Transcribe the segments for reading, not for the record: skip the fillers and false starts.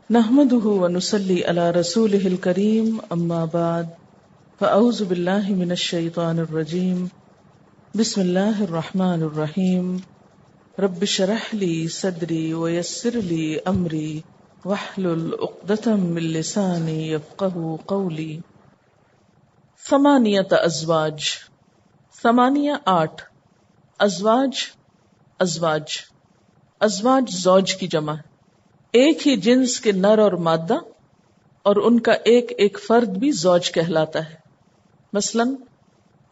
نحمده ونصلي على رسوله الكريم اما بعد فاعوذ بالله من الشيطان الرجيم بسم الله الرحمن الرحيم رب اشرح لي صدري ويسر لي امري واحلل عقدة من لساني يفقهوا قولي. ثمانية ازواج، ثمانیہ آٹھ، ازواج ازواج زوج کی جمع، ایک ہی جنس کے نر اور مادہ اور ان کا ایک ایک فرد بھی زوج کہلاتا ہے. مثلا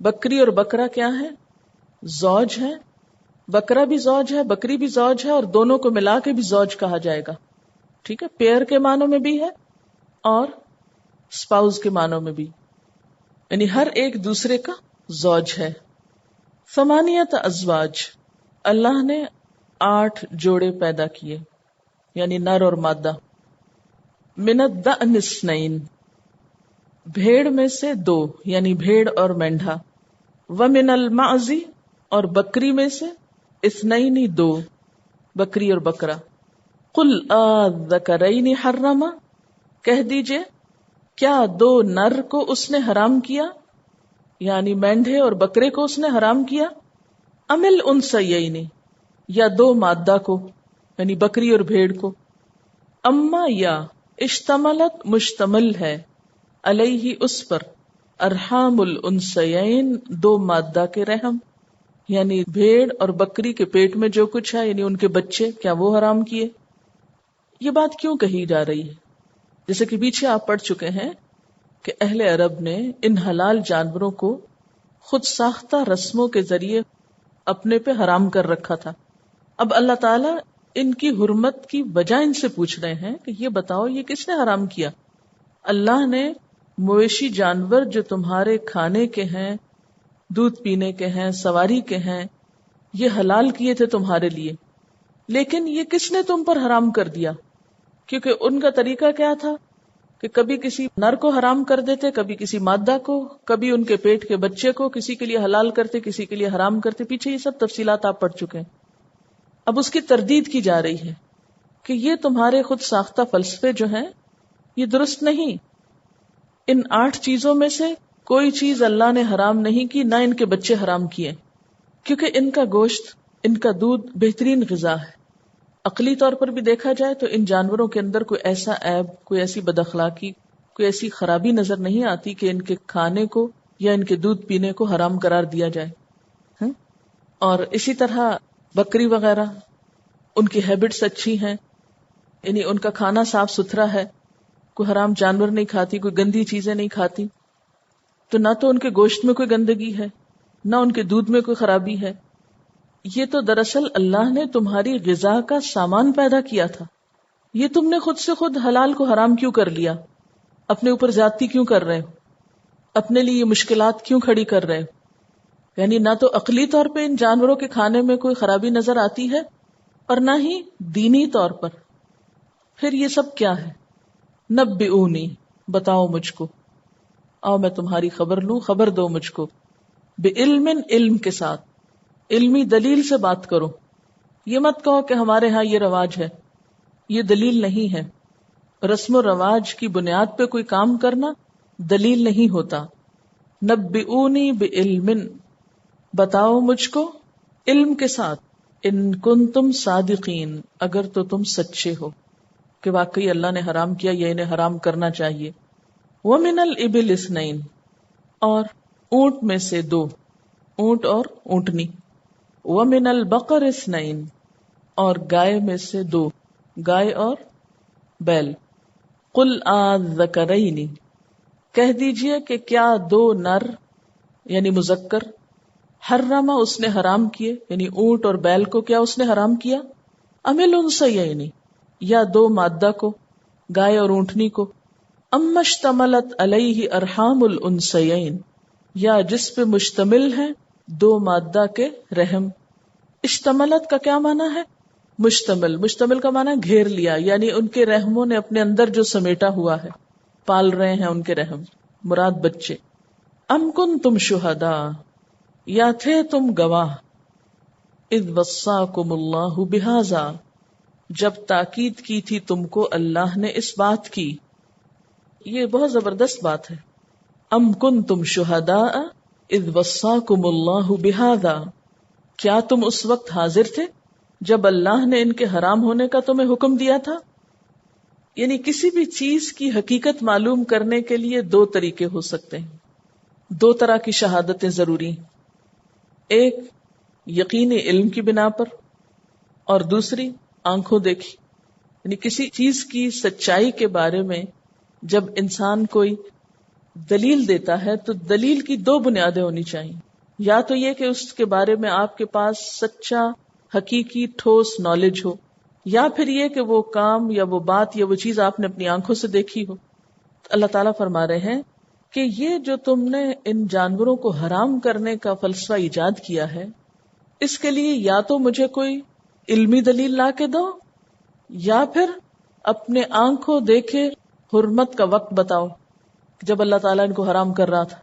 بکری اور بکرا کیا ہے؟ زوج ہے. بکرا بھی زوج ہے، بکری بھی زوج ہے، اور دونوں کو ملا کے بھی زوج کہا جائے گا. ٹھیک ہے، پیئر کے معنوں میں بھی ہے اور اسپاؤز کے معنوں میں بھی، یعنی ہر ایک دوسرے کا زوج ہے. ثمانیت ازواج، اللہ نے 8 جوڑے پیدا کیے، یعنی نر اور مادہ. من الدأن اثنین، بھیڑ میں سے 2، یعنی بھیڑ اور مینڈھا. ومن المعز، اور بکری میں سے اثنین 2، بکری اور بکرا. قل اذکرین حرم، کہہ دیجئے کیا 2 نر کو اس نے حرام کیا، یعنی مینڈھے اور بکرے کو اس نے حرام کیا. ام الانثیین، یا 2 مادہ کو، یعنی بکری اور بھیڑ کو. اما، یا اشتملت، مشتمل ہے، علیہ، اس پر، ارحام الانثیین، 2 مادہ کے رحم، یعنی بھیڑ اور بکری کے پیٹ میں جو کچھ ہے، یعنی ان کے بچے، کیا وہ حرام کیے. یہ بات کیوں کہی جا رہی ہے؟ جیسے کہ پیچھے آپ پڑھ چکے ہیں کہ اہل عرب نے ان حلال جانوروں کو خود ساختہ رسموں کے ذریعے اپنے پہ حرام کر رکھا تھا. اب اللہ تعالیٰ ان کی حرمت کی وجہ ان سے پوچھ رہے ہیں کہ یہ بتاؤ یہ کس نے حرام کیا. اللہ نے مویشی جانور جو تمہارے کھانے کے ہیں، دودھ پینے کے ہیں، سواری کے ہیں، یہ حلال کیے تھے تمہارے لیے، لیکن یہ کس نے تم پر حرام کر دیا؟ کیونکہ ان کا طریقہ کیا تھا کہ کبھی کسی نر کو حرام کر دیتے، کبھی کسی مادہ کو، کبھی ان کے پیٹ کے بچے کو، کسی کے لیے حلال کرتے، کسی کے لیے حرام کرتے. پیچھے یہ سب تفصیلات آپ پڑھ چکے ہیں. اب اس کی تردید کی جا رہی ہے کہ یہ تمہارے خود ساختہ فلسفے جو ہیں یہ درست نہیں. ان 8 چیزوں میں سے کوئی چیز اللہ نے حرام نہیں کی، نہ ان کے بچے حرام کیے، کیونکہ ان کا گوشت، ان کا دودھ بہترین غذا ہے. عقلی طور پر بھی دیکھا جائے تو ان جانوروں کے اندر کوئی ایسا عیب، کوئی ایسی بد اخلاقی، کوئی ایسی خرابی نظر نہیں آتی کہ ان کے کھانے کو یا ان کے دودھ پینے کو حرام قرار دیا جائے. اور اسی طرح بکری وغیرہ، ان کی ہیبٹس اچھی ہیں، یعنی ان کا کھانا صاف ستھرا ہے، کوئی حرام جانور نہیں کھاتی، کوئی گندی چیزیں نہیں کھاتی، تو نہ تو ان کے گوشت میں کوئی گندگی ہے، نہ ان کے دودھ میں کوئی خرابی ہے. یہ تو دراصل اللہ نے تمہاری غذا کا سامان پیدا کیا تھا. یہ تم نے خود سے خود حلال کو حرام کیوں کر لیا؟ اپنے اوپر زیادتی کیوں کر رہے ہو؟ اپنے لیے یہ مشکلات کیوں کھڑی کر رہے ہو؟ یعنی نہ تو عقلی طور پہ ان جانوروں کے کھانے میں کوئی خرابی نظر آتی ہے اور نہ ہی دینی طور پر. پھر یہ سب کیا ہے؟ نبئونی، بتاؤ مجھ کو، آؤ میں تمہاری خبر لوں، خبر دو مجھ کو. بعلم، علم کے ساتھ، علمی دلیل سے بات کرو. یہ مت کہو کہ ہمارے ہاں یہ رواج ہے، یہ دلیل نہیں ہے. رسم و رواج کی بنیاد پہ کوئی کام کرنا دلیل نہیں ہوتا. نبئونی بعلم، بتاؤ مجھ کو علم کے ساتھ. ان کنتم صادقین، اگر تو تم سچے ہو کہ واقعی اللہ نے حرام کیا یا انہیں حرام کرنا چاہیے. ومن الابل اثنین، اور اونٹ میں سے 2، اونٹ اور اونٹنی. ومن البقر اثنین، اور گائے میں سے 2، گائے اور بیل. قل اذکرین، کہہ دیجئے کہ کیا 2 نر یعنی مذکر، حرم، اس نے حرام کیے، یعنی اونٹ اور بیل کو کیا اس نے حرام کیا. ام الانثیین، یا 2 مادہ کو، گائے اور اونٹنی کو. اما اشتملت علیہ ارحام الانثیین، یا جس پہ مشتمل ہے 2 مادہ کے رحم. اشتملت کا کیا معنی ہے؟ مشتمل. مشتمل کا معنی ہے گھیر لیا، یعنی ان کے رحموں نے اپنے اندر جو سمیٹا ہوا ہے، پال رہے ہیں ان کے رحم، مراد بچے. ام کنتم شہداء، یا تھے تم گواہ، اذ وصاکم اللہ بہذا، جب تاکید کی تھی تم کو اللہ نے اس بات کی. یہ بہت زبردست بات ہے. ام کنتم شہداء اذ وصاکم اللہ بہذا، کیا تم اس وقت حاضر تھے جب اللہ نے ان کے حرام ہونے کا تمہیں حکم دیا تھا؟ یعنی کسی بھی چیز کی حقیقت معلوم کرنے کے لیے دو طریقے ہو سکتے ہیں، دو طرح کی شہادتیں ضروری ہیں. ایک یقینی علم کی بنا پر، اور دوسری آنکھوں دیکھی. یعنی کسی چیز کی سچائی کے بارے میں جب انسان کوئی دلیل دیتا ہے تو دلیل کی دو بنیادیں ہونی چاہیے. یا تو یہ کہ اس کے بارے میں آپ کے پاس سچا حقیقی ٹھوس نالج ہو، یا پھر یہ کہ وہ کام یا وہ بات یا وہ چیز آپ نے اپنی آنکھوں سے دیکھی ہو. اللہ تعالیٰ فرما رہے ہیں کہ یہ جو تم نے ان جانوروں کو حرام کرنے کا فلسفہ ایجاد کیا ہے، اس کے لیے یا تو مجھے کوئی علمی دلیل لا کے دو، یا پھر اپنے آنکھوں دیکھے حرمت کا وقت بتاؤ جب اللہ تعالیٰ ان کو حرام کر رہا تھا.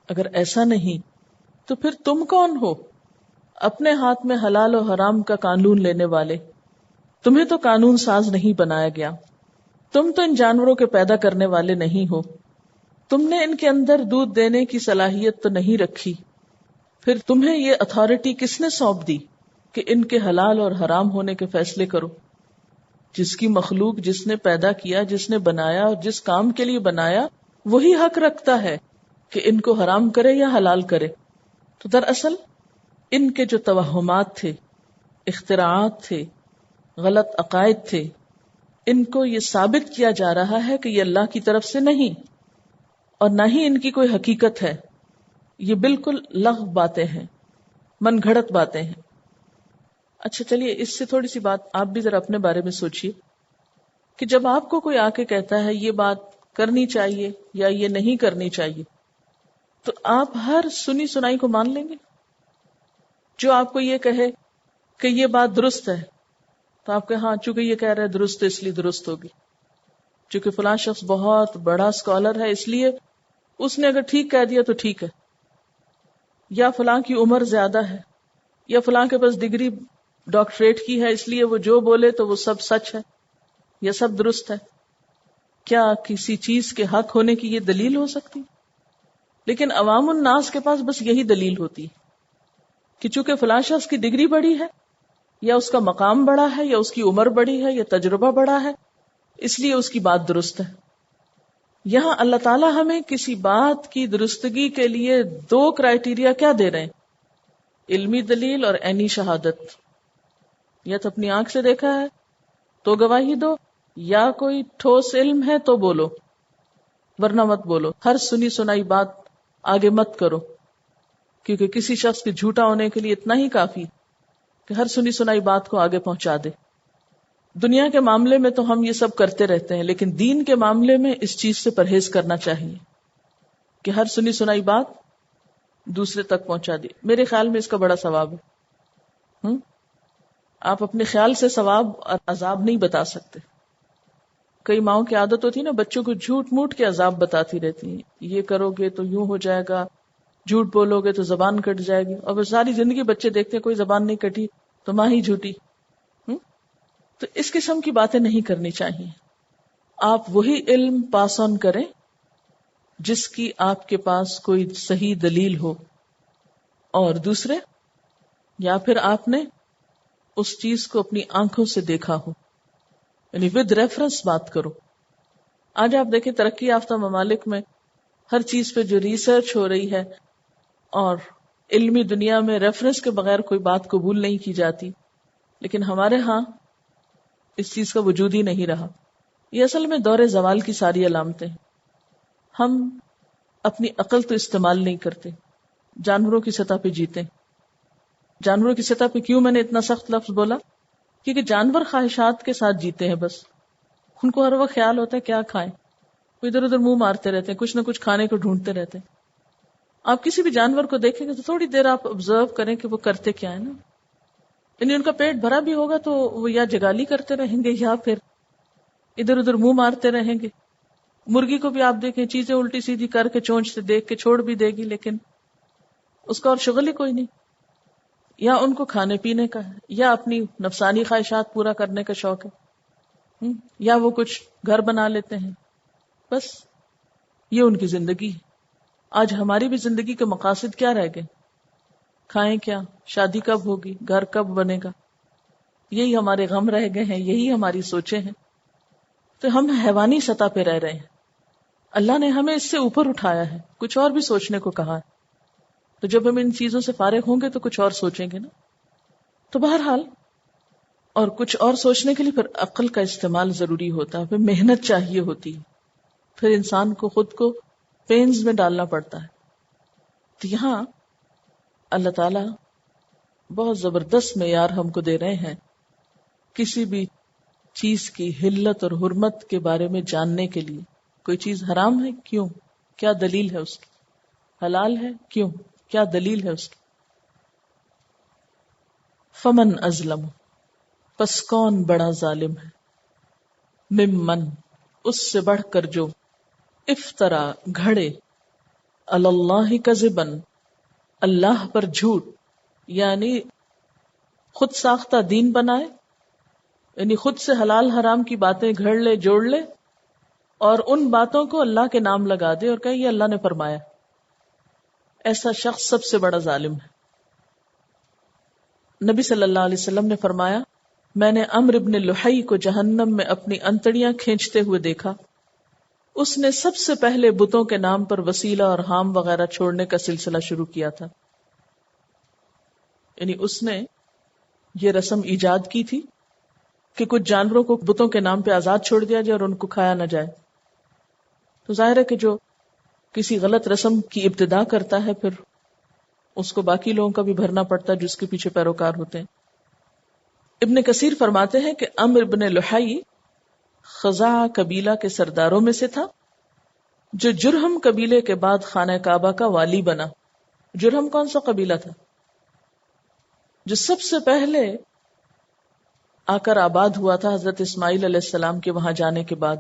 اگر ایسا نہیں تو پھر تم کون ہو اپنے ہاتھ میں حلال و حرام کا قانون لینے والے؟ تمہیں تو قانون ساز نہیں بنایا گیا، تم تو ان جانوروں کے پیدا کرنے والے نہیں ہو، تم نے ان کے اندر دودھ دینے کی صلاحیت تو نہیں رکھی، پھر تمہیں یہ اتھارٹی کس نے سونپ دی کہ ان کے حلال اور حرام ہونے کے فیصلے کرو؟ جس کی مخلوق جس نے پیدا کیا، جس نے بنایا اور جس کام کے لیے بنایا، وہی حق رکھتا ہے کہ ان کو حرام کرے یا حلال کرے. تو دراصل ان کے جو توہمات تھے، اختراعات تھے، غلط عقائد تھے، ان کو یہ ثابت کیا جا رہا ہے کہ یہ اللہ کی طرف سے نہیں، اور نہ ہی ان کی کوئی حقیقت ہے. یہ بالکل لغو باتیں ہیں، من گھڑت باتیں ہیں. اچھا چلیے اس سے تھوڑی سی بات آپ بھی ذرا اپنے بارے میں سوچئے کہ جب آپ کو کوئی آ کے کہتا ہے یہ بات کرنی چاہیے یا یہ نہیں کرنی چاہیے، تو آپ ہر سنی سنائی کو مان لیں گے؟ جو آپ کو یہ کہے کہ یہ بات درست ہے تو آپ کہ ہاں چونکہ یہ کہہ رہے درست ہے اس لیے درست ہوگی، چونکہ فلاں شخص بہت بڑا اسکالر ہے اس لیے اس نے اگر ٹھیک کہہ دیا تو ٹھیک ہے، یا فلاں کی عمر زیادہ ہے، یا فلاں کے پاس ڈگری ڈاکٹریٹ کی ہے اس لیے وہ جو بولے تو وہ سب سچ ہے یا سب درست ہے. کیا کسی چیز کے حق ہونے کی یہ دلیل ہو سکتی؟ لیکن عوام الناس کے پاس بس یہی دلیل ہوتی ہے کہ چونکہ فلاں شخص کی ڈگری بڑی ہے، یا اس کا مقام بڑا ہے، یا اس کی عمر بڑی ہے، یا تجربہ بڑا ہے، اس لیے اس کی بات درست ہے. یہاں اللہ تعالیٰ ہمیں کسی بات کی درستگی کے لیے دو کرائیٹیریا کیا دے رہے ہیں؟ علمی دلیل اور عینی شہادت. یا تو اپنی آنکھ سے دیکھا ہے تو گواہی دو، یا کوئی ٹھوس علم ہے تو بولو، ورنہ مت بولو. ہر سنی سنائی بات آگے مت کرو، کیونکہ کسی شخص کے جھوٹا ہونے کے لیے اتنا ہی کافی کہ ہر سنی سنائی بات کو آگے پہنچا دے. دنیا کے معاملے میں تو ہم یہ سب کرتے رہتے ہیں، لیکن دین کے معاملے میں اس چیز سے پرہیز کرنا چاہیے کہ ہر سنی سنائی بات دوسرے تک پہنچا دی. میرے خیال میں اس کا بڑا ثواب ہے. آپ اپنے خیال سے ثواب اور عذاب نہیں بتا سکتے. کئی ماؤں کی عادت ہوتی ہے نا، بچوں کو جھوٹ موٹ کے عذاب بتاتی رہتی ہیں، یہ کرو گے تو یوں ہو جائے گا، جھوٹ بولو گے تو زبان کٹ جائے گی، اور ساری زندگی بچے دیکھتے ہیں کوئی زبان نہیں کٹی تو ماں ہی جھوٹی. تو اس قسم کی باتیں نہیں کرنی چاہیے. آپ وہی علم پاس آن کریں جس کی آپ کے پاس کوئی صحیح دلیل ہو، اور دوسرے یا پھر آپ نے اس چیز کو اپنی آنکھوں سے دیکھا ہو، یعنی ود ریفرنس بات کرو. آج آپ دیکھیں ترقی یافتہ ممالک میں ہر چیز پہ جو ریسرچ ہو رہی ہے، اور علمی دنیا میں ریفرنس کے بغیر کوئی بات قبول نہیں کی جاتی، لیکن ہمارے ہاں اس چیز کا وجود ہی نہیں رہا. یہ اصل میں دور زوال کی ساری علامتیں ہیں. ہم اپنی عقل تو استعمال نہیں کرتے، جانوروں کی سطح پہ جیتے. جانوروں کی سطح پہ کیوں میں نے اتنا سخت لفظ بولا؟ کیونکہ جانور خواہشات کے ساتھ جیتے ہیں. بس ان کو ہر وقت خیال ہوتا ہے کیا کھائیں، وہ ادھر ادھر منہ مارتے رہتے ہیں، کچھ نہ کچھ کھانے کو ڈھونڈتے رہتے ہیں. آپ کسی بھی جانور کو دیکھیں گے تو تھوڑی دیر آپ آبزرو کریں کہ وہ کرتے کیا ہے نا. یعنی ان کا پیٹ بھرا بھی ہوگا تو وہ یا جگالی کرتے رہیں گے یا پھر ادھر ادھر منہ مارتے رہیں گے. مرغی کو بھی آپ دیکھیں چیزیں الٹی سیدھی کر کے چونچ سے دیکھ کے چھوڑ بھی دے گی، لیکن اس کا اور شغل ہی کوئی نہیں. یا ان کو کھانے پینے کا ہے، یا اپنی نفسانی خواہشات پورا کرنے کا شوق ہے، یا وہ کچھ گھر بنا لیتے ہیں، بس یہ ان کی زندگی ہے۔ آج ہماری بھی زندگی کے مقاصد کیا رہ گئے؟ کھائیں کیا، شادی کب ہوگی، گھر کب بنے گا، یہی ہمارے غم رہ گئے ہیں، یہی ہماری سوچیں ہیں۔ تو ہم حیوانی سطح پہ رہ رہے ہیں۔ اللہ نے ہمیں اس سے اوپر اٹھایا ہے، کچھ اور بھی سوچنے کو کہا ہے۔ تو جب ہم ان چیزوں سے فارغ ہوں گے تو کچھ اور سوچیں گے نا۔ تو بہرحال، اور کچھ اور سوچنے کے لیے پھر عقل کا استعمال ضروری ہوتا ہے، پھر محنت چاہیے ہوتی ہے، پھر انسان کو خود کو پینز میں ڈالنا پڑتا ہے۔ تو یہاں اللہ تعالی بہت زبردست معیار ہم کو دے رہے ہیں کسی بھی چیز کی حلت اور حرمت کے بارے میں جاننے کے لیے۔ کوئی چیز حرام ہے، کیوں؟ کیا دلیل ہے اس کی؟ حلال ہے، کیوں؟ کیا دلیل ہے اس کی؟ فمن ازلم، پس کون بڑا ظالم ہے، ممن، اس سے بڑھ کر جو، افترا، گھڑے، علی اللہ کذبن، اللہ پر جھوٹ، یعنی خود ساختہ دین بنائے، یعنی خود سے حلال حرام کی باتیں گھڑ لے، جوڑ لے، اور ان باتوں کو اللہ کے نام لگا دے اور کہے یہ اللہ نے فرمایا۔ ایسا شخص سب سے بڑا ظالم ہے۔ نبی صلی اللہ علیہ وسلم نے فرمایا، میں نے عمرو بن لحی کو جہنم میں اپنی انتڑیاں کھینچتے ہوئے دیکھا۔ اس نے سب سے پہلے بتوں کے نام پر وسیلہ اور حام وغیرہ چھوڑنے کا سلسلہ شروع کیا تھا۔ یعنی اس نے یہ رسم ایجاد کی تھی کہ کچھ جانوروں کو بتوں کے نام پہ آزاد چھوڑ دیا جائے اور ان کو کھایا نہ جائے۔ تو ظاہر ہے کہ جو کسی غلط رسم کی ابتدا کرتا ہے پھر اس کو باقی لوگوں کا بھی بھرنا پڑتا ہے جو اس کے پیچھے پیروکار ہوتے ہیں۔ ابن کثیر فرماتے ہیں کہ عمرو بن لحی خزاعہ قبیلہ کے سرداروں میں سے تھا، جو جرہم قبیلے کے بعد خانہ کعبہ کا والی بنا۔ جرہم کون سا قبیلہ تھا؟ جو سب سے پہلے آ کر آباد ہوا تھا حضرت اسماعیل علیہ السلام کے وہاں جانے کے بعد۔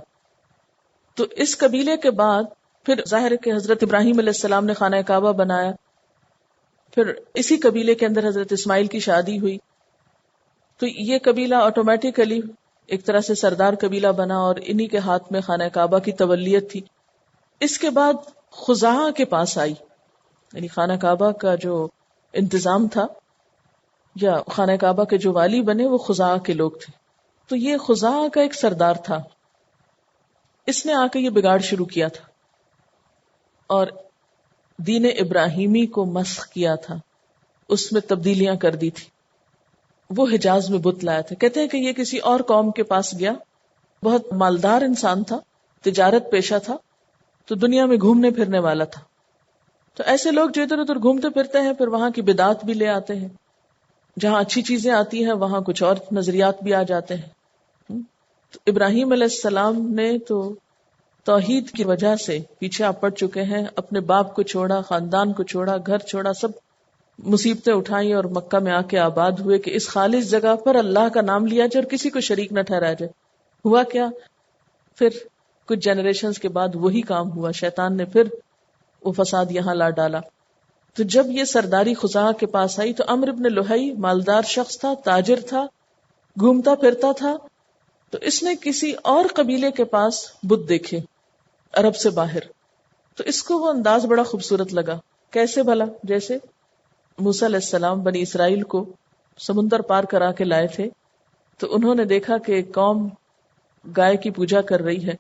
تو اس قبیلے کے بعد پھر ظاہر ہے کہ حضرت ابراہیم علیہ السلام نے خانہ کعبہ بنایا، پھر اسی قبیلے کے اندر حضرت اسماعیل کی شادی ہوئی، تو یہ قبیلہ آٹومیٹیکلی ایک طرح سے سردار قبیلہ بنا اور انہی کے ہاتھ میں خانہ کعبہ کی تولیت تھی۔ اس کے بعد خزاعہ کے پاس آئی، یعنی خانہ کعبہ کا جو انتظام تھا یا خانہ کعبہ کے جو والی بنے وہ خزاعہ کے لوگ تھے۔ تو یہ خزاعہ کا ایک سردار تھا، اس نے آ کے یہ بگاڑ شروع کیا تھا اور دین ابراہیمی کو مسخ کیا تھا، اس میں تبدیلیاں کر دی تھی۔ وہ حجاز میں بت لایا تھا۔ کہتے ہیں کہ یہ کسی اور قوم کے پاس گیا، بہت مالدار انسان تھا، تجارت پیشہ تھا، تو دنیا میں گھومنے پھرنے والا تھا۔ تو ایسے لوگ جو ادھر ادھر گھومتے پھرتے ہیں پھر وہاں کی بدعات بھی لے آتے ہیں، جہاں اچھی چیزیں آتی ہیں وہاں کچھ اور نظریات بھی آ جاتے ہیں۔ تو ابراہیم علیہ السلام نے تو توحید کی وجہ سے پیچھے آپ پڑ چکے ہیں، اپنے باپ کو چھوڑا، خاندان کو چھوڑا، گھر چھوڑا، سب مصیبتیں اٹھائیں اور مکہ میں آ کے آباد ہوئے کہ اس خالص جگہ پر اللہ کا نام لیا جائے اور کسی کو شریک نہ ٹھہرایا جائے۔ ہوا کیا؟ پھر کچھ جنریشنز کے بعد وہی کام ہوا، شیطان نے پھر وہ فساد یہاں لا ڈالا۔ تو جب یہ سرداری خزاعہ کے پاس آئی تو عمرو بن لحی مالدار شخص تھا، تاجر تھا، گھومتا پھرتا تھا، تو اس نے کسی اور قبیلے کے پاس بت دیکھے عرب سے باہر، تو اس کو وہ انداز بڑا خوبصورت لگا۔ کیسے بھلا؟ جیسے موسیٰ علیہ السلام بنی اسرائیل کو سمندر پار کرا کے لائے تھے، تو انہوں نے دیکھا کہ ایک قوم گائے کی پوجا کر رہی ہے،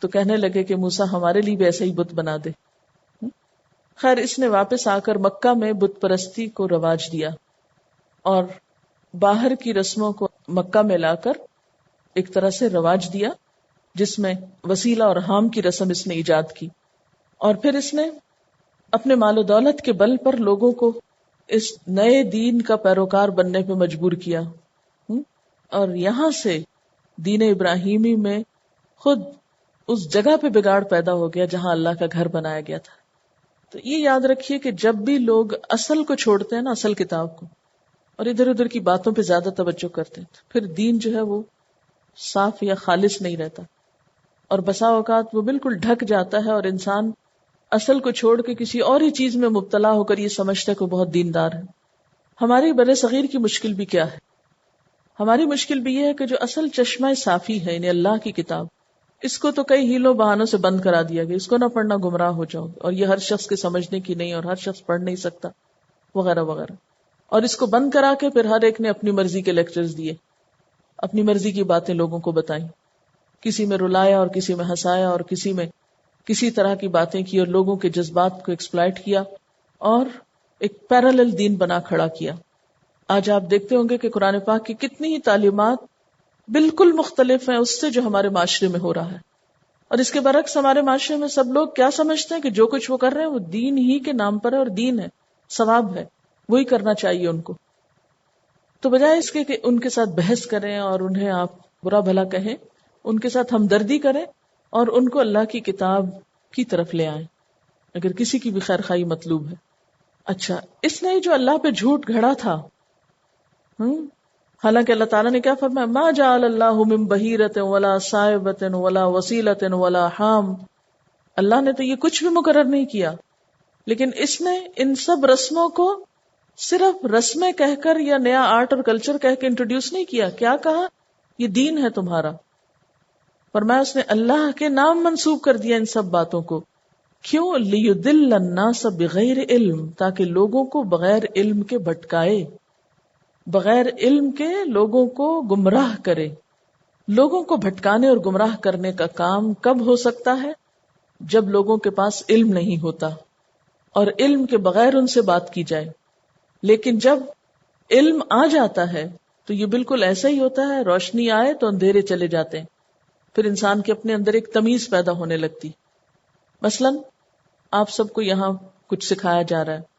تو کہنے لگے کہ موسیٰ ہمارے لیے بھی ایسا ہی بت بنا دے۔ خیر اس نے واپس آ کر مکہ میں بت پرستی کو رواج دیا اور باہر کی رسموں کو مکہ میں لا کر ایک طرح سے رواج دیا، جس میں وسیلہ اور حام کی رسم اس نے ایجاد کی، اور پھر اس نے اپنے مال و دولت کے بل پر لوگوں کو اس نئے دین کا پیروکار بننے پہ مجبور کیا، اور یہاں سے دین ابراہیمی میں خود اس جگہ پہ بگاڑ پیدا ہو گیا جہاں اللہ کا گھر بنایا گیا تھا۔ تو یہ یاد رکھیے کہ جب بھی لوگ اصل کو چھوڑتے ہیں نا، اصل کتاب کو، اور ادھر ادھر کی باتوں پہ زیادہ توجہ کرتے ہیں، تو پھر دین جو ہے وہ صاف یا خالص نہیں رہتا، اور بسا اوقات وہ بالکل ڈھک جاتا ہے اور انسان اصل کو چھوڑ کے کسی اور ہی چیز میں مبتلا ہو کر یہ سمجھتا ہے کہ وہ بہت دیندار ہے، ہماری بر صغیر کی مشکل بھی کیا ہے؟ ہماری مشکل بھی یہ ہے کہ جو اصل چشمہ صافی ہے یعنی اللہ کی کتاب، اس کو تو کئی ہیلوں بہانوں سے بند کرا دیا گیا، اس کو نہ پڑھنا گمراہ ہو جاؤ، اور یہ ہر شخص کے سمجھنے کی نہیں، اور ہر شخص پڑھ نہیں سکتا وغیرہ وغیرہ، اور اس کو بند کرا کے پھر ہر ایک نے اپنی مرضی کے لیکچرز دیے، اپنی مرضی کی باتیں لوگوں کو بتائیں، کسی میں رلایا اور کسی میں ہنسایا اور کسی میں کسی طرح کی باتیں کی اور لوگوں کے جذبات کو ایکسپلائٹ کیا اور ایک پیرالل دین بنا کھڑا کیا۔ آج آپ دیکھتے ہوں گے کہ قرآن پاک کی کتنی ہی تعلیمات بالکل مختلف ہیں اس سے جو ہمارے معاشرے میں ہو رہا ہے، اور اس کے برعکس ہمارے معاشرے میں سب لوگ کیا سمجھتے ہیں کہ جو کچھ وہ کر رہے ہیں وہ دین ہی کے نام پر ہے، اور دین ہے، ثواب ہے، وہی کرنا چاہیے ان کو۔ تو بجائے اس کے کہ ان کے ساتھ بحث کریں اور انہیں آپ برا بھلا کہیں، ان کے ساتھ ہمدردی کریں اور ان کو اللہ کی کتاب کی طرف لے آئیں اگر کسی کی بھی خیر خواہی مطلوب ہے۔ اچھا، اس نے جو اللہ پہ جھوٹ گھڑا تھا، حالانکہ اللہ تعالیٰ نے کیا فرمایا؟ ما جعل اللہ من بحیرۃ ولا صائبۃ ولا وصیلۃ ولا حام، اللہ نے تو یہ کچھ بھی مقرر نہیں کیا، لیکن اس نے ان سب رسموں کو صرف رسمیں کہہ کر یا نیا آرٹ اور کلچر کہہ کے انٹروڈیوس نہیں کیا۔ کیا کہا؟ یہ دین ہے تمہارا۔ فرمایا اس نے اللہ کے نام منسوب کر دیا ان سب باتوں کو۔ کیوں؟ لیضل الناس بغیر علم، تاکہ لوگوں کو بغیر علم کے بھٹکائے، بغیر علم کے لوگوں کو گمراہ کرے۔ لوگوں کو بھٹکانے اور گمراہ کرنے کا کام کب ہو سکتا ہے؟ جب لوگوں کے پاس علم نہیں ہوتا اور علم کے بغیر ان سے بات کی جائے۔ لیکن جب علم آ جاتا ہے تو یہ بالکل ایسا ہی ہوتا ہے، روشنی آئے تو اندھیرے چلے جاتے ہیں، پھر انسان کے اپنے اندر ایک تمیز پیدا ہونے لگتی۔ مثلا آپ سب کو یہاں کچھ سکھایا جا رہا ہے،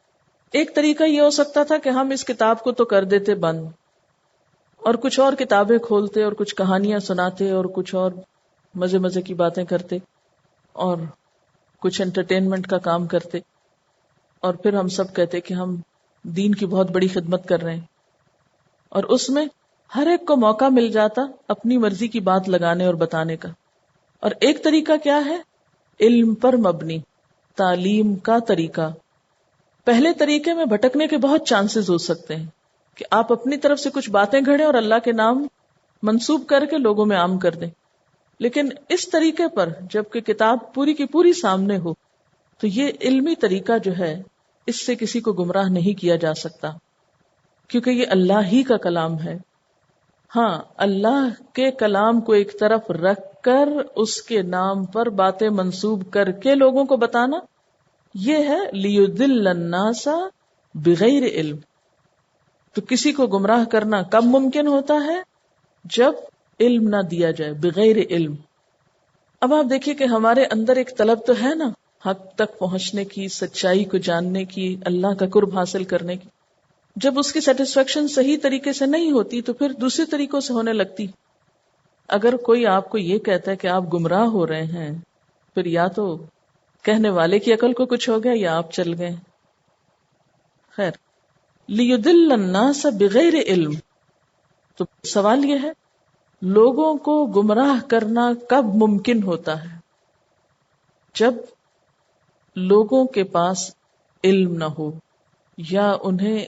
ایک طریقہ یہ ہو سکتا تھا کہ ہم اس کتاب کو تو کر دیتے بند اور کچھ اور کتابیں کھولتے اور کچھ کہانیاں سناتے اور کچھ اور مزے مزے کی باتیں کرتے اور کچھ انٹرٹینمنٹ کا کام کرتے، اور پھر ہم سب کہتے کہ ہم دین کی بہت بڑی خدمت کر رہے ہیں، اور اس میں ہر ایک کو موقع مل جاتا اپنی مرضی کی بات لگانے اور بتانے کا۔ اور ایک طریقہ کیا ہے؟ علم پر مبنی تعلیم کا طریقہ۔ پہلے طریقے میں بھٹکنے کے بہت چانسز ہو سکتے ہیں کہ آپ اپنی طرف سے کچھ باتیں گھڑیں اور اللہ کے نام منسوب کر کے لوگوں میں عام کر دیں، لیکن اس طریقے پر جبکہ کتاب پوری کی پوری سامنے ہو تو یہ علمی طریقہ جو ہے اس سے کسی کو گمراہ نہیں کیا جا سکتا، کیونکہ یہ اللہ ہی کا کلام ہے۔ ہاں، اللہ کے کلام کو ایک طرف رکھ کر اس کے نام پر باتیں منسوب کر کے لوگوں کو بتانا، یہ ہے لیضل الناس بغیر علم۔ تو کسی کو گمراہ کرنا کب ممکن ہوتا ہے؟ جب علم نہ دیا جائے، بغیر علم۔ اب آپ دیکھیے کہ ہمارے اندر ایک طلب تو ہے نا حق تک پہنچنے کی، سچائی کو جاننے کی، اللہ کا قرب حاصل کرنے کی۔ جب اس کی سیٹسفیکشن صحیح طریقے سے نہیں ہوتی تو پھر دوسرے طریقوں سے ہونے لگتی۔ اگر کوئی آپ کو یہ کہتا ہے کہ آپ گمراہ ہو رہے ہیں، پھر یا تو کہنے والے کی عقل کو کچھ ہو گیا یا آپ چل گئے۔ خیر، لیضل الناس بغیر علم، تو سوال یہ ہے لوگوں کو گمراہ کرنا کب ممکن ہوتا ہے؟ جب لوگوں کے پاس علم نہ ہو یا انہیں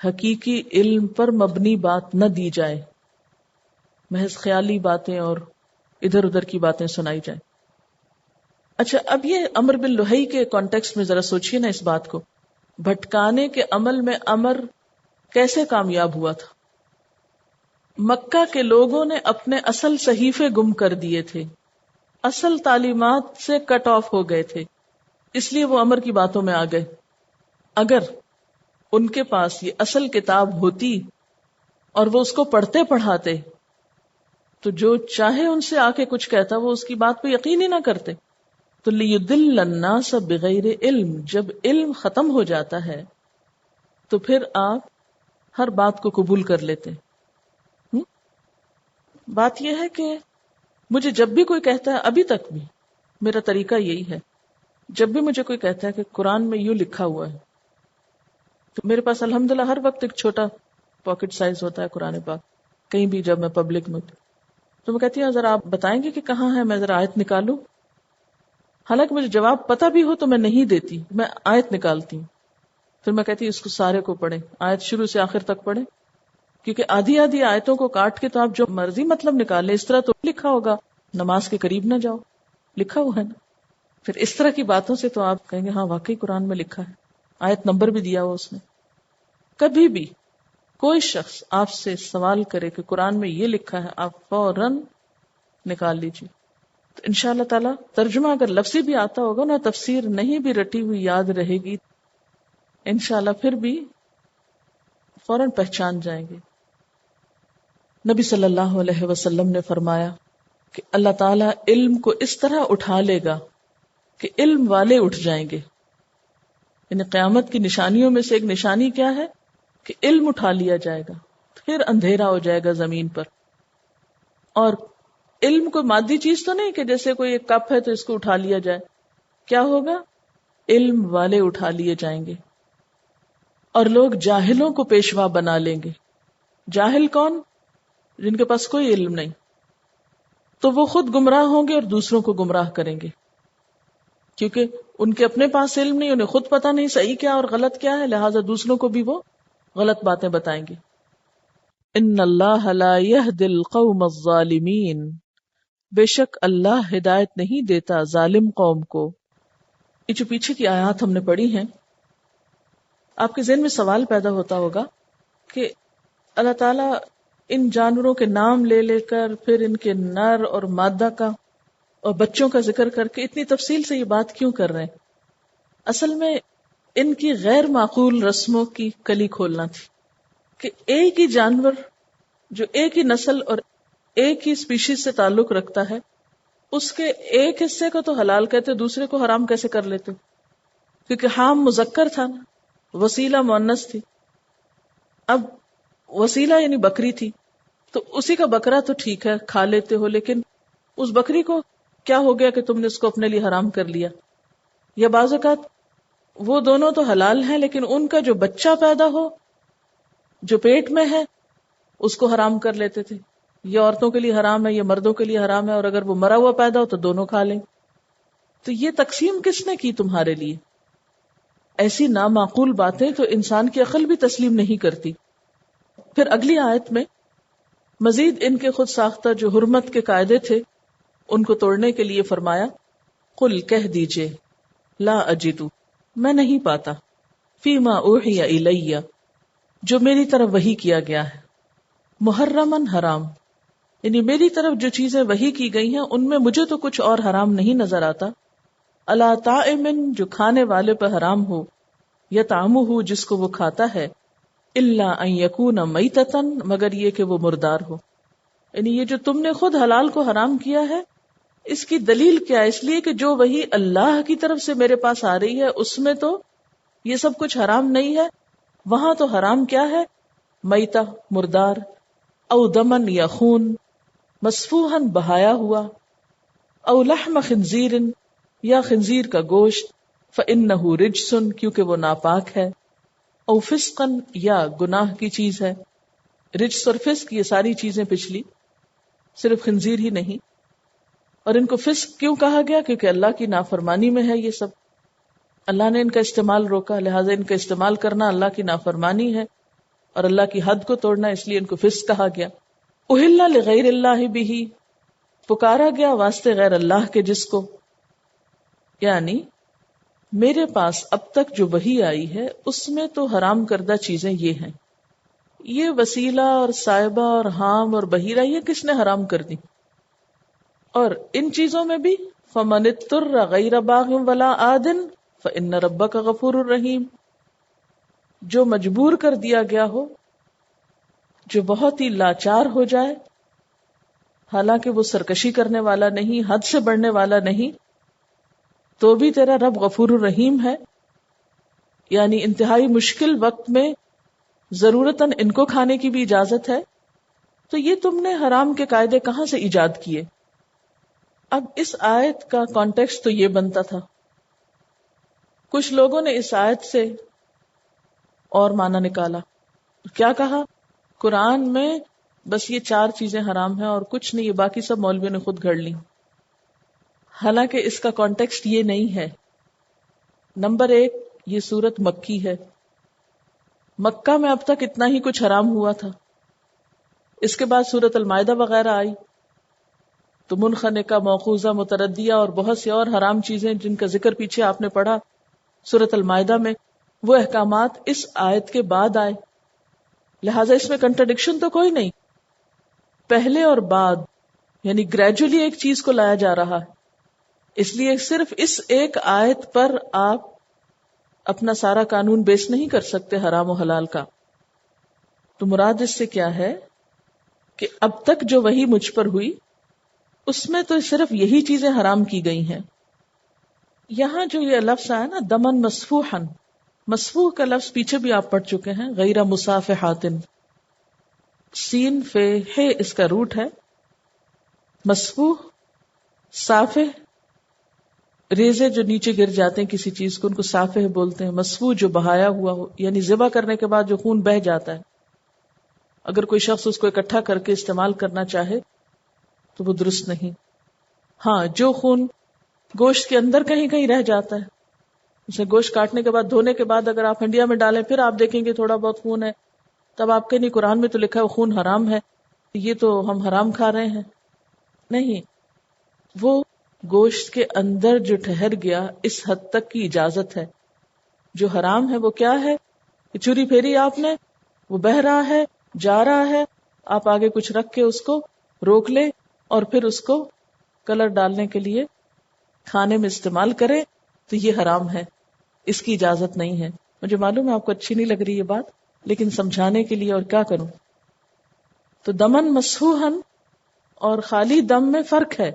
حقیقی علم پر مبنی بات نہ دی جائے، محض خیالی باتیں اور ادھر ادھر کی باتیں سنائی جائیں۔ اچھا، اب یہ امر باللہی کے کانٹیکسٹ میں ذرا سوچئے نا اس بات کو، بھٹکانے کے عمل میں امر کیسے کامیاب ہوا تھا؟ مکہ کے لوگوں نے اپنے اصل صحیفے گم کر دیے تھے، اصل تعلیمات سے کٹ آف ہو گئے تھے، اس لیے وہ امر کی باتوں میں آ گئے۔ اگر ان کے پاس یہ اصل کتاب ہوتی اور وہ اس کو پڑھتے پڑھاتے تو جو چاہے ان سے آ کے کچھ کہتا وہ اس کی بات پہ یقین ہی نہ کرتے۔ تو لیضل الناس بغیر علم، جب علم ختم ہو جاتا ہے تو پھر آپ ہر بات کو قبول کر لیتے۔ بات یہ ہے کہ مجھے جب بھی کوئی کہتا ہے، ابھی تک بھی میرا طریقہ یہی ہے، جب بھی مجھے کوئی کہتا ہے کہ قرآن میں یوں لکھا ہوا ہے، تو میرے پاس الحمدللہ ہر وقت ایک چھوٹا پاکٹ سائز ہوتا ہے قرآن پاک، کہیں بھی جب میں پبلک میں تو میں کہتی ہوں ذرا آپ بتائیں گے کہ کہاں ہے، میں ذرا آیت نکالوں۔ حالانکہ مجھے جواب پتہ بھی ہو تو میں نہیں دیتی، میں آیت نکالتی ہوں پھر میں کہتی اس کو سارے کو پڑھیں، آیت شروع سے آخر تک پڑھیں، کیونکہ آدھی آدھی آیتوں کو کاٹ کے تو آپ جو مرضی مطلب نکالیں، اس طرح تو لکھا ہوگا نماز کے قریب نہ جاؤ، لکھا ہوا ہے نا. پھر اس طرح کی باتوں سے تو آپ کہیں گے ہاں واقعی قرآن میں لکھا ہے، آیت نمبر بھی دیا ہوا اس نے. کبھی بھی کوئی شخص آپ سے سوال کرے کہ قرآن میں یہ لکھا ہے، آپ فوراً نکال لیجیے. تو انشاءاللہ تعالی ترجمہ اگر لفظی بھی آتا ہوگا نا، تفسیر نہیں بھی رٹی ہوئی یاد رہے گی، انشاءاللہ پھر بھی فوراً پہچان جائیں گے. نبی صلی اللہ علیہ وسلم نے فرمایا کہ اللہ تعالیٰ علم کو اس طرح اٹھا لے گا کہ علم والے اٹھ جائیں گے. یعنی قیامت کی نشانیوں میں سے ایک نشانی کیا ہے کہ علم اٹھا لیا جائے گا، پھر اندھیرا ہو جائے گا زمین پر. اور علم کوئی مادی چیز تو نہیں کہ جیسے کوئی ایک کپ ہے تو اس کو اٹھا لیا جائے. کیا ہوگا؟ علم والے اٹھا لیے جائیں گے اور لوگ جاہلوں کو پیشوا بنا لیں گے. جاہل کون؟ جن کے پاس کوئی علم نہیں، تو وہ خود گمراہ ہوں گے اور دوسروں کو گمراہ کریں گے، کیونکہ ان کے اپنے پاس علم نہیں، انہیں خود پتہ نہیں صحیح کیا اور غلط کیا ہے، لہٰذا دوسروں کو بھی وہ غلط باتیں بتائیں گے. ان اللہ لا یہدی القوم الظالمین، بے شک اللہ ہدایت نہیں دیتا ظالم قوم کو. یہ جو پیچھے کی آیات ہم نے پڑھی ہیں، آپ کے ذہن میں سوال پیدا ہوتا ہوگا کہ اللہ تعالیٰ ان جانوروں کے نام لے لے کر پھر ان کے نر اور مادہ کا اور بچوں کا ذکر کر کے اتنی تفصیل سے یہ بات کیوں کر رہے ہیں؟ اصل میں ان کی غیر معقول رسموں کی کلی کھولنا تھی کہ ایک ہی جانور جو ایک ہی نسل اور ایک ہی اسپیشیز سے تعلق رکھتا ہے، اس کے ایک حصے کو تو حلال کہتے، دوسرے کو حرام کیسے کر لیتے؟ کیونکہ حام مذکر تھا نا، وسیلہ مؤنث تھی. اب وسیلہ یعنی بکری تھی، تو اسی کا بکرا تو ٹھیک ہے کھا لیتے ہو، لیکن اس بکری کو کیا ہو گیا کہ تم نے اس کو اپنے لیے حرام کر لیا؟ یا بعض اوقات وہ دونوں تو حلال ہیں لیکن ان کا جو بچہ پیدا ہو جو پیٹ میں ہے اس کو حرام کر لیتے تھے. یہ عورتوں کے لیے حرام ہے، یہ مردوں کے لیے حرام ہے، اور اگر وہ مرا ہوا پیدا ہو تو دونوں کھا لیں. تو یہ تقسیم کس نے کی تمہارے لیے؟ ایسی نامعقول باتیں تو انسان کی عقل بھی تسلیم نہیں کرتی. پھر اگلی آیت میں مزید ان کے خود ساختہ جو حرمت کے قاعدے تھے ان کو توڑنے کے لیے فرمایا، قل کہہ دیجئے، لا اجدو میں نہیں پاتا، فیما اوحی الی جو میری طرف وحی کیا گیا ہے، محرمن حرام یعنی میری طرف جو چیزیں وحی کی گئی ہیں ان میں مجھے تو کچھ اور حرام نہیں نظر آتا، علی طائم جو کھانے والے پر حرام ہو، یطعمہ ہو جس کو وہ کھاتا ہے، الا ان یکون میتۃ مگر یہ کہ وہ مردار ہو. یعنی یہ جو تم نے خود حلال کو حرام کیا ہے اس کی دلیل کیا ہے؟ اس لیے کہ جو وہی اللہ کی طرف سے میرے پاس آ رہی ہے اس میں تو یہ سب کچھ حرام نہیں ہے. وہاں تو حرام کیا ہے؟ میتہ مردار، او دمن یا خون، مسفوحن بہایا ہوا، او لحم خنزیر یا خنزیر کا گوشت، فإنہ رجس کیونکہ وہ ناپاک ہے، او فسقن یا گناہ کی چیز ہے. رجس اور فسق یہ ساری چیزیں پچھلی، صرف خنزیر ہی نہیں. اور ان کو فسق کیوں کہا گیا؟ کیونکہ اللہ کی نافرمانی میں ہے یہ سب، اللہ نے ان کا استعمال روکا، لہٰذا ان کا استعمال کرنا اللہ کی نافرمانی ہے اور اللہ کی حد کو توڑنا، اس لیے ان کو فسق کہا گیا. اہل لغیر اللہ بہ پکارا گیا واسطے غیر اللہ کے جس کو، یعنی میرے پاس اب تک جو وحی آئی ہے اس میں تو حرام کردہ چیزیں یہ ہیں. یہ وسیلہ اور صائبہ اور حام اور بحیرہ یہ کس نے حرام کر دی؟ اور ان چیزوں میں بھی فمن اضطر غیر باغ ولا عاد فإن ربک غفور الرحیم، جو مجبور کر دیا گیا ہو، جو بہت ہی لاچار ہو جائے، حالانکہ وہ سرکشی کرنے والا نہیں، حد سے بڑھنے والا نہیں، تو بھی تیرا رب غفور الرحیم ہے. یعنی انتہائی مشکل وقت میں ضرورتاً ان کو کھانے کی بھی اجازت ہے. تو یہ تم نے حرام کے قاعدے کہاں سے ایجاد کیے؟ اب اس آیت کا کانٹیکسٹ تو یہ بنتا تھا. کچھ لوگوں نے اس آیت سے اور معنی نکالا. کیا کہا؟ قرآن میں بس یہ 4 چیزیں حرام ہیں اور کچھ نہیں، یہ باقی سب مولویوں نے خود گھڑ لی. حالانکہ اس کا کانٹیکسٹ یہ نہیں ہے. نمبر 1 یہ سورت مکی ہے، مکہ میں اب تک اتنا ہی کچھ حرام ہوا تھا. اس کے بعد سورۃ المائدہ وغیرہ آئی تو منخنقہ، موقوذہ، متردیہ اور بہت سی اور حرام چیزیں جن کا ذکر پیچھے آپ نے پڑھا سورۃ المائدہ میں، وہ احکامات اس آیت کے بعد آئے. لہٰذا اس میں کنٹرڈکشن تو کوئی نہیں، پہلے اور بعد یعنی گریجولی ایک چیز کو لایا جا رہا ہے. اس لیے صرف اس ایک آیت پر آپ اپنا سارا قانون بیس نہیں کر سکتے حرام و حلال کا. تو مراد اس سے کیا ہے کہ اب تک جو وحی مجھ پر ہوئی اس میں تو صرف یہی چیزیں حرام کی گئی ہیں. یہاں جو یہ لفظ آیا نا دمن مسفوحن، مسفوح کا لفظ پیچھے بھی آپ پڑھ چکے ہیں، غیر مصافحات، سین فے ہے اس کا روٹ ہے. مسفوح، صافح ریزے جو نیچے گر جاتے ہیں کسی چیز کو، ان کو صافح بولتے ہیں. مسفوح جو بہایا ہوا ہو، یعنی ذبح کرنے کے بعد جو خون بہہ جاتا ہے، اگر کوئی شخص اس کو اکٹھا کر کے استعمال کرنا چاہے تو وہ درست نہیں. ہاں جو خون گوشت کے اندر کہیں کہیں رہ جاتا ہے، اسے گوشت کاٹنے کے بعد دھونے کے بعد اگر آپ ہنڈیا میں ڈالیں پھر آپ دیکھیں گے تھوڑا بہت خون ہے، تب آپ کے نہیں قرآن میں تو لکھا ہے وہ خون حرام ہے، یہ تو ہم حرام کھا رہے ہیں. نہیں، وہ گوشت کے اندر جو ٹھہر گیا اس حد تک کی اجازت ہے. جو حرام ہے وہ کیا ہے کہ چوری پھیری آپ نے، وہ بہہ رہا ہے، جا رہا ہے، آپ آگے کچھ رکھ کے اس کو روک لیں اور پھر اس کو کلر ڈالنے کے لیے کھانے میں استعمال کریں تو یہ حرام ہے، اس کی اجازت نہیں ہے. مجھے معلوم ہے آپ کو اچھی نہیں لگ رہی یہ بات، لیکن سمجھانے کے لیے اور کیا کروں. تو دمن مسحوحن اور خالی دم میں فرق ہے،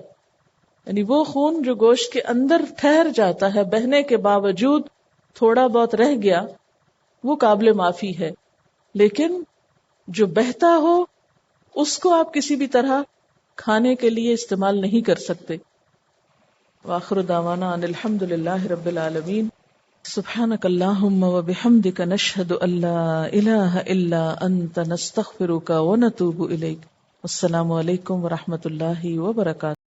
یعنی وہ خون جو گوشت کے اندر ٹھہر جاتا ہے بہنے کے باوجود تھوڑا بہت رہ گیا وہ قابل معافی ہے، لیکن جو بہتا ہو اس کو آپ کسی بھی طرح کھانے کے لیے استعمال نہیں کر سکتے. وآخر دعوانا ان الحمد للہ رب العالمین. سبحانک اللہم وبحمدک نشہد ان لا الہ الا انت نستغفرک ونتوب الیک. السلام علیکم ورحمۃ اللہ وبرکاتہ.